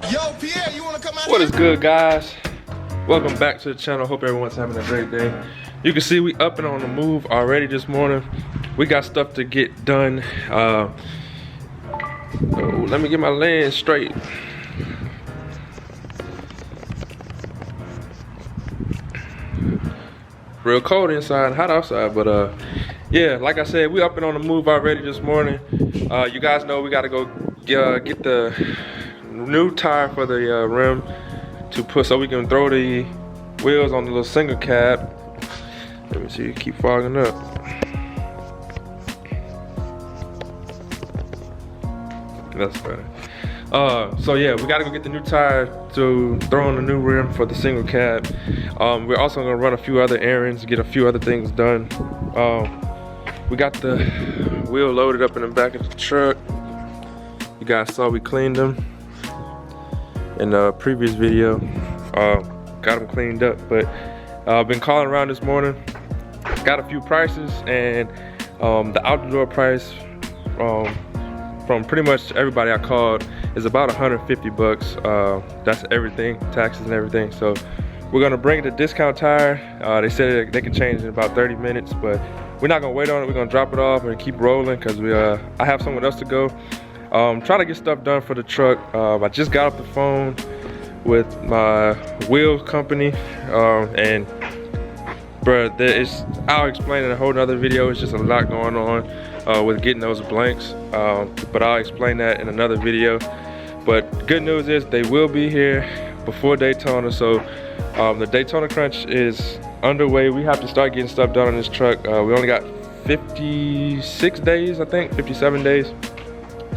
Yo, Pierre, you wanna come out What here? is good, guys? Welcome back to the channel. Hope everyone's having a great day. You can see we up and on the move already this morning. We got stuff to get done. Let me get my lens straight. Real cold inside, hot outside, but yeah, like I said, we up and on the move already this morning. You guys know we gotta go get the new tire for the rim to put so we can throw the wheels on the little single cab. Let me see, keep fogging up. That's better. So yeah, we gotta go get the new tire to throw on the new rim for the single cab. We're also gonna run a few other errands, get a few other things done. We got the wheel loaded up in the back of the truck. You guys saw we cleaned them in the previous video. Got them cleaned up, but I've been calling around this morning. Got a few prices, and the out-the-door price from pretty much everybody I called is about 150 bucks. That's everything, taxes and everything. So we're gonna bring the discount tire. They said they can change in about 30 minutes, but we're not gonna wait on it. We're gonna drop it off and keep rolling because I have somewhere else to go. Trying to get stuff done for the truck. I just got off the phone with my wheel company, and bruh, I'll explain in a whole nother video. It's just a lot going on with getting those blanks, but I'll explain that in another video. But good news is they will be here before Daytona, so the Daytona crunch is underway. We have to start getting stuff done on this truck. We only got 56 days, I think, 57 days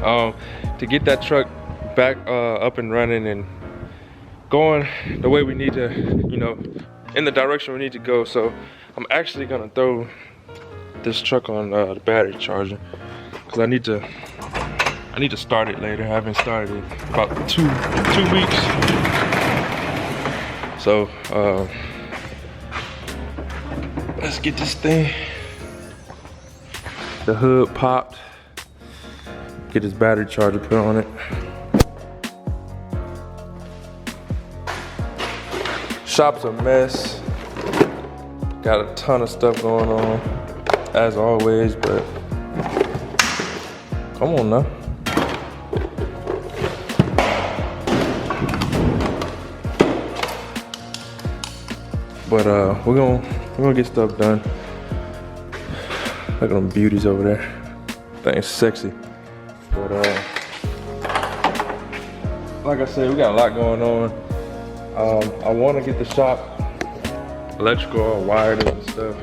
to get that truck back up and running and going the way we need to, you know, in the direction we need to go. So I'm actually gonna throw this truck on the battery charger because I need to start it later. I haven't started it about two weeks. So let's get this thing, the hood popped, get this battery charger put on it. Shop's a mess. Got a ton of stuff going on, as always, but come on now. But we're gonna get stuff done. Look at them beauties over there. Thing's sexy. But like I said, we got a lot going on. I want to get the shop electrical all wired and stuff.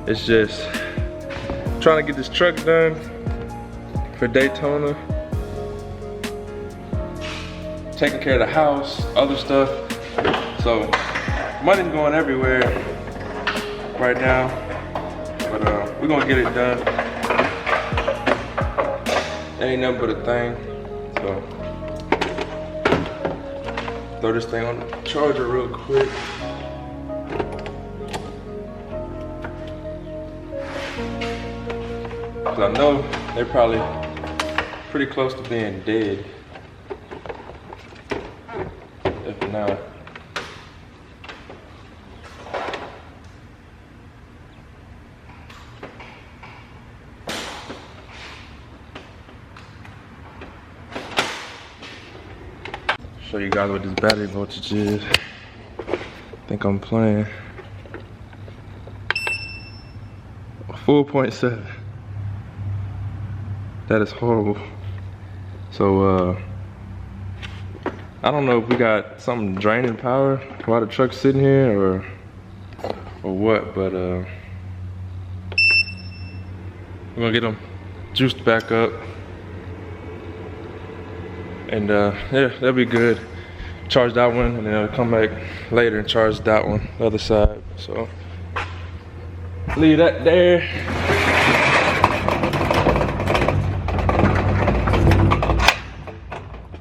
It's just trying to get this truck done for Daytona, taking care of the house, other stuff. So money's going everywhere right now, but we're gonna get it done. Ain't nothing but a thing. So throw this thing on the charger real quick. Cause I know they're probably pretty close to being dead. If not. Show you guys what this battery voltage is. Think I'm playing. 4.7. That is horrible. So I don't know if we got something draining power while the truck's sitting here or what, but we're gonna get them juiced back up. And yeah, that'll be good. Charge that one, and then I'll come back later and charge that one, the other side. So leave that there.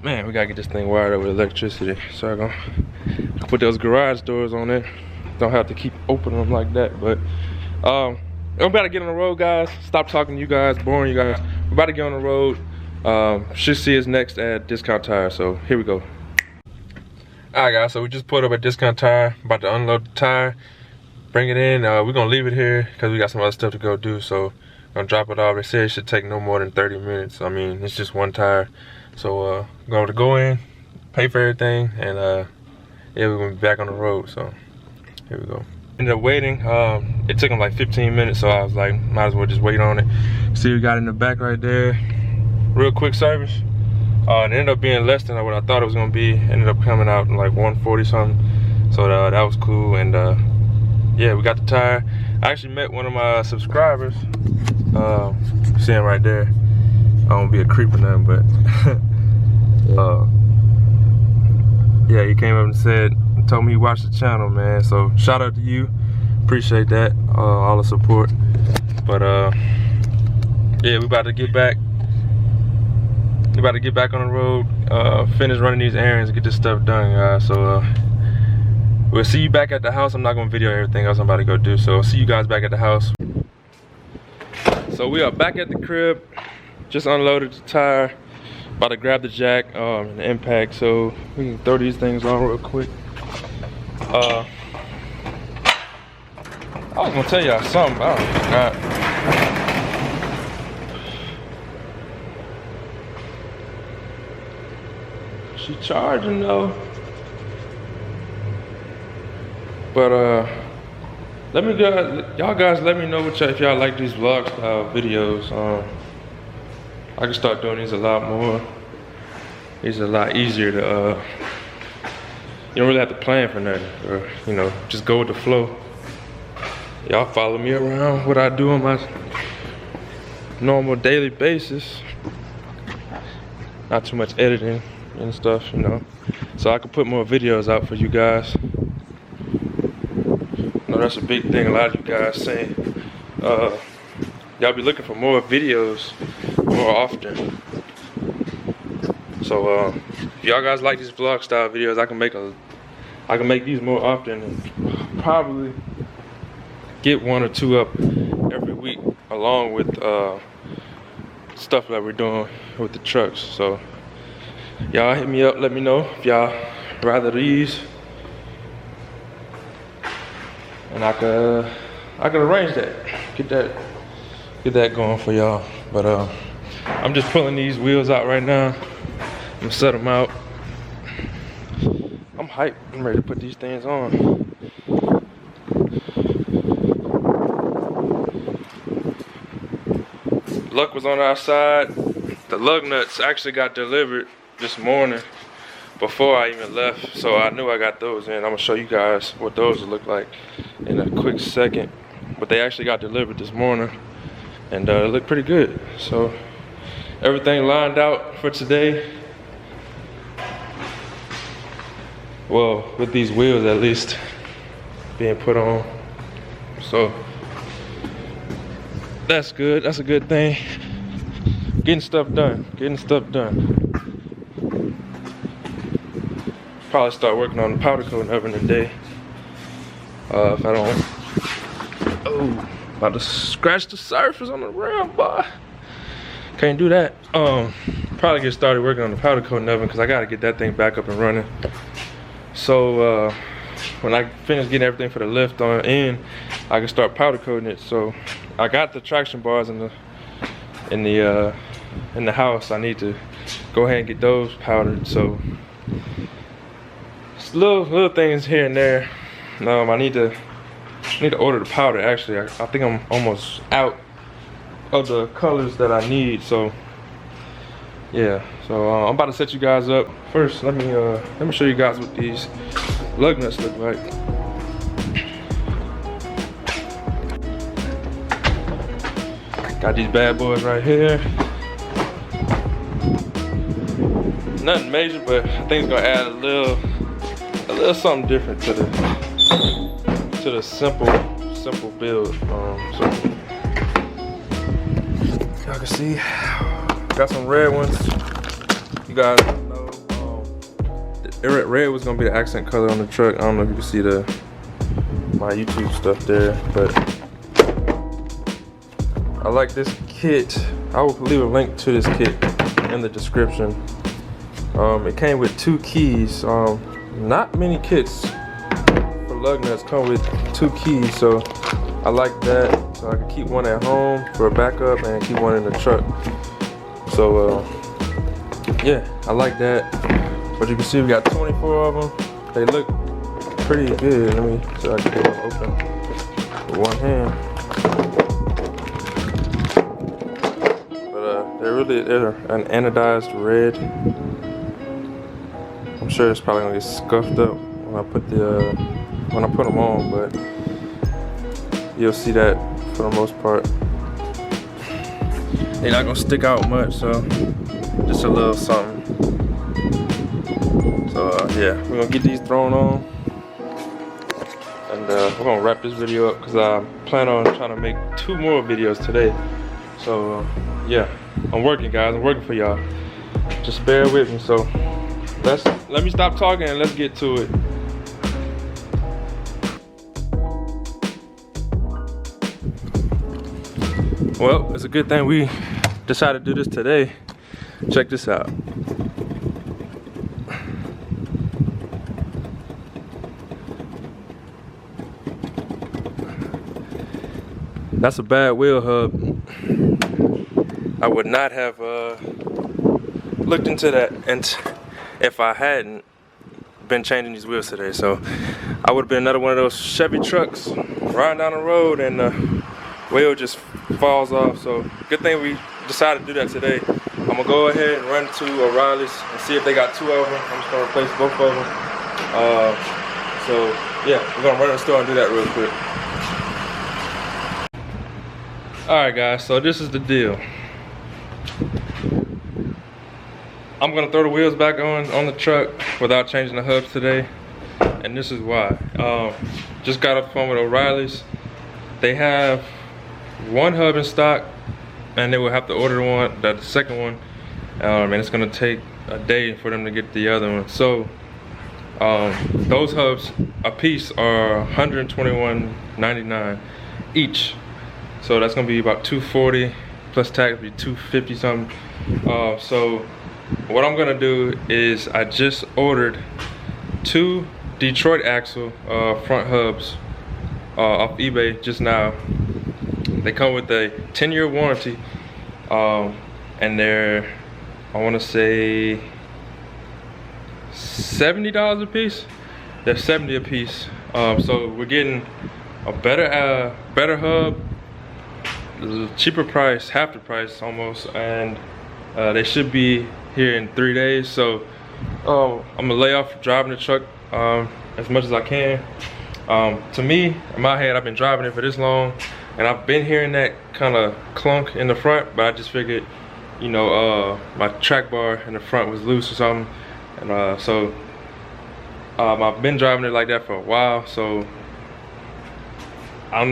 Man, we gotta get this thing wired up with electricity. So I'm gonna put those garage doors on there. Don't have to keep opening them like that. But I'm about to get on the road, guys. Stop talking to you guys, boring you guys. We're about to get on the road. Should see us next at Discount Tire. So here we go. Alright guys, so we just pulled up at Discount Tire, about to unload the tire, bring it in. We're gonna leave it here because we got some other stuff to go do, so gonna drop it off. They said it should take no more than 30 minutes. I mean, it's just one tire. So going to go in, pay for everything, and yeah, we're gonna be back on the road, so here we go. Ended up waiting. It took them like 15 minutes, so I was like, might as well just wait on it. See, we got it in the back right there. Real quick service. It ended up being less than what I thought it was gonna be. Ended up coming out in like 140 something. So that was cool. And yeah, we got the tire. I actually met one of my subscribers. Seeing right there. I don't be a creep or nothing, but yeah, he came up and told me he watched the channel, man. So shout out to you. Appreciate that, all the support. But yeah, we about to get back. We about to get back on the road, finish running these errands, get this stuff done, guys. So we'll see you back at the house. I'm not gonna video everything else I'm about to go do, so see you guys back at the house. So we are back at the crib, just unloaded the tire, about to grab the jack and the impact, so we can throw these things on real quick. I was gonna tell y'all something, I forgot. She charging though. But let me go, y'all guys let me know if y'all like these vlog style videos. I can start doing these a lot more. These are a lot easier to you don't really have to plan for nothing, or you know, just go with the flow. Y'all follow me around, what I do on my normal daily basis. Not too much editing and stuff, you know, so I can put more videos out for you guys. I know that's a big thing, a lot of you guys saying y'all be looking for more videos more often. So if y'all guys like these vlog style videos, I can make these more often, and probably get 1 or 2 up every week, along with stuff that we're doing with the trucks. So y'all hit me up, let me know if y'all rather these, and I could arrange that, get that going for y'all. But I'm just pulling these wheels out right now. I'm gonna set them out. I'm hyped. I'm ready to put these things on. Luck was on our side. The lug nuts actually got delivered this morning before I even left, so I knew I got those in. I'm gonna show you guys what those look like in a quick second, but they actually got delivered this morning, and they look pretty good. So everything lined out for today, well, with these wheels at least being put on, so that's good. That's a good thing. Getting stuff done. Probably start working on the powder coating oven today. If I don't. Oh, about to scratch the surface on the rim, boy. Can't do that. Probably get started working on the powder coating oven because I gotta get that thing back up and running. So when I finish getting everything for the lift on in, I can start powder coating it. So I got the traction bars in the house. I need to go ahead and get those powdered. So it's little things here and there. I need to order the powder. Actually, I think I'm almost out of the colors that I need. So yeah, so I'm about to set you guys up. First, let me show you guys what these lug nuts look like. Got these bad boys right here. Nothing major, but I think it's gonna add a little something different to the simple build. So y'all can see, got some red ones. You guys know, red was gonna be the accent color on the truck. I don't know if you can see my YouTube stuff there, but I like this kit. I will leave a link to this kit in the description. It came with 2 keys. not many kits for lug nuts come with 2 keys, so I like that. So I can keep one at home for a backup and keep one in the truck. So yeah, I like that. But you can see we got 24 of them. They look pretty good. Let me see if I can get one open with one hand. But they're an anodized red. I'm sure it's probably gonna get scuffed up when I put them on, but you'll see that for the most part. They're not gonna stick out much, so just a little something. So yeah, we're gonna get these thrown on, and we're gonna wrap this video up because I plan on trying to make 2 more videos today. So yeah, I'm working, guys. I'm working for y'all. Just bear with me. So let me stop talking and let's get to it. Well, it's a good thing we decided to do this today. Check this out. That's a bad wheel hub. I would not have looked into that and if I hadn't been changing these wheels today. So I would have been another one of those Chevy trucks riding down the road and the wheel just falls off. So good thing we decided to do that today. I'm gonna go ahead and run to O'Reilly's and see if they got 2 of them. I'm just gonna replace both of them. So yeah, we're gonna run to the store and do that real quick. Alright guys, so this is the deal. I'm gonna throw the wheels back on the truck without changing the hubs today, and this is why. Just got off the phone with O'Reilly's. They have 1 hub in stock, and they will have to order the second one, and it's gonna take a day for them to get the other one. So those hubs a piece are $121.99 each. So that's gonna be about $240 plus tax, be $250 something. So what I'm gonna do is I just ordered 2 Detroit axle front hubs off eBay just now. They come with a 10-year warranty, and they're, I wanna say $70 a piece. They're $70 a piece. So we're getting a better hub, cheaper price, half the price almost, and they should be here in 3 days. So I'm gonna lay off driving the truck as much as I can. To me, in my head, I've been driving it for this long, and I've been hearing that kind of clunk in the front, but I just figured, you know, my track bar in the front was loose or something, and so I've been driving it like that for a while. So I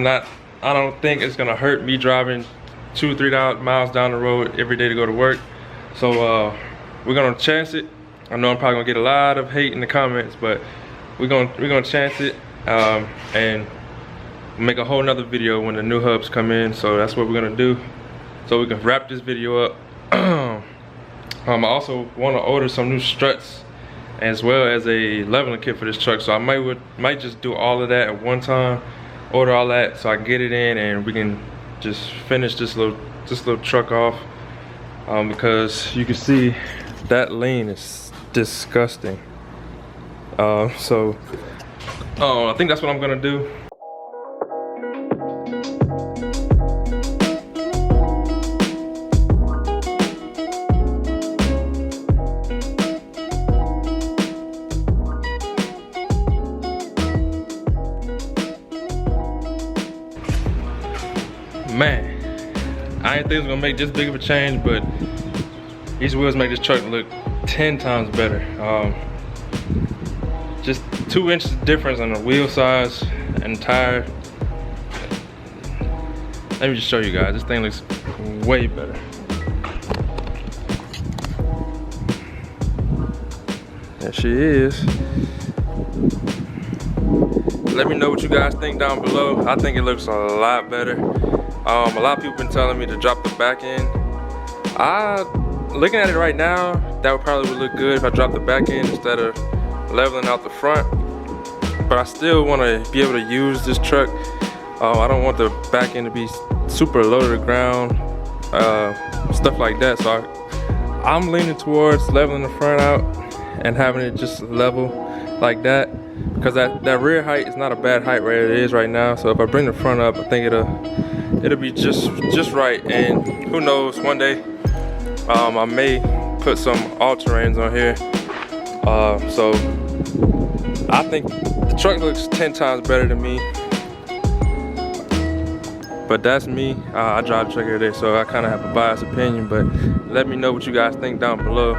don't think it's gonna hurt me driving 2 or 3 miles down the road every day to go to work. So we're gonna chance it. I know I'm probably gonna get a lot of hate in the comments, but we're gonna chance it and make a whole nother video when the new hubs come in. So that's what we're gonna do, so we can wrap this video up. I also want to order some new struts as well as a leveling kit for this truck. So I might just do all of that at one time, order all that so I can get it in and we can just finish this little truck off, because you can see that lean is disgusting. So I think that's what I'm gonna do. Man, I didn't think it was gonna make this big of a change, but these wheels make this truck look 10 times better. Just 2 inches difference on the wheel size and tire. Let me just show you guys. This thing looks way better. There she is. Let me know what you guys think down below. I think it looks a lot better. A lot of people been telling me to drop the back end. Looking at it right now, that would probably look good if I dropped the back end instead of leveling out the front, but I still want to be able to use this truck. I don't want the back end to be super low to the ground, stuff like that. So I'm leaning towards leveling the front out and having it just level like that, because that rear height is not a bad height where it is right now. So if I bring the front up, I think it'll be just right. And who knows, one day I may put some all-terrains on here. So I think the truck looks 10 times better than me. But that's me. I drive the truck every day, so I kind of have a biased opinion. But let me know what you guys think down below.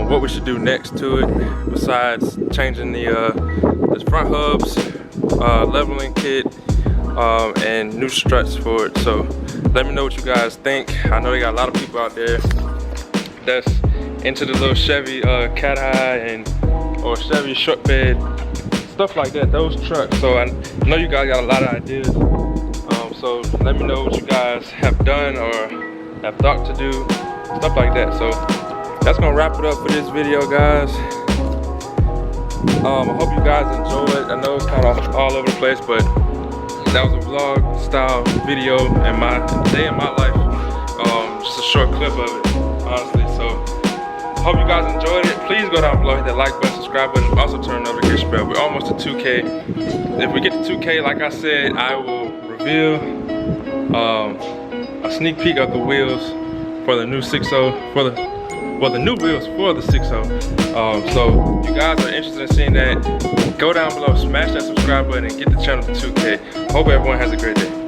What we should do next to it, besides changing the front hubs, leveling kit, and new struts for it. So let me know what you guys think. I know they got a lot of people out there that's into the little Chevy caTeye or Chevy short bed, stuff like that, those trucks. So I know you guys got a lot of ideas. So let me know what you guys have done or have thought to do, stuff like that. So that's gonna wrap it up for this video, guys. I hope you guys enjoyed. I know it's kind of all over the place, but that was a vlog style video in my day in my life. Just a short clip of it, honestly. So hope you guys enjoyed it. Please go down below, hit that like button, subscribe button, also turn the notification bell. We're almost to 2K. If we get to 2K, like I said, I will reveal a sneak peek of the wheels for the new 6.0, the new wheels for the 6.0. So if you guys are interested in seeing that, go down below, smash that subscribe button, and get the channel to 2K. Hope everyone has a great day.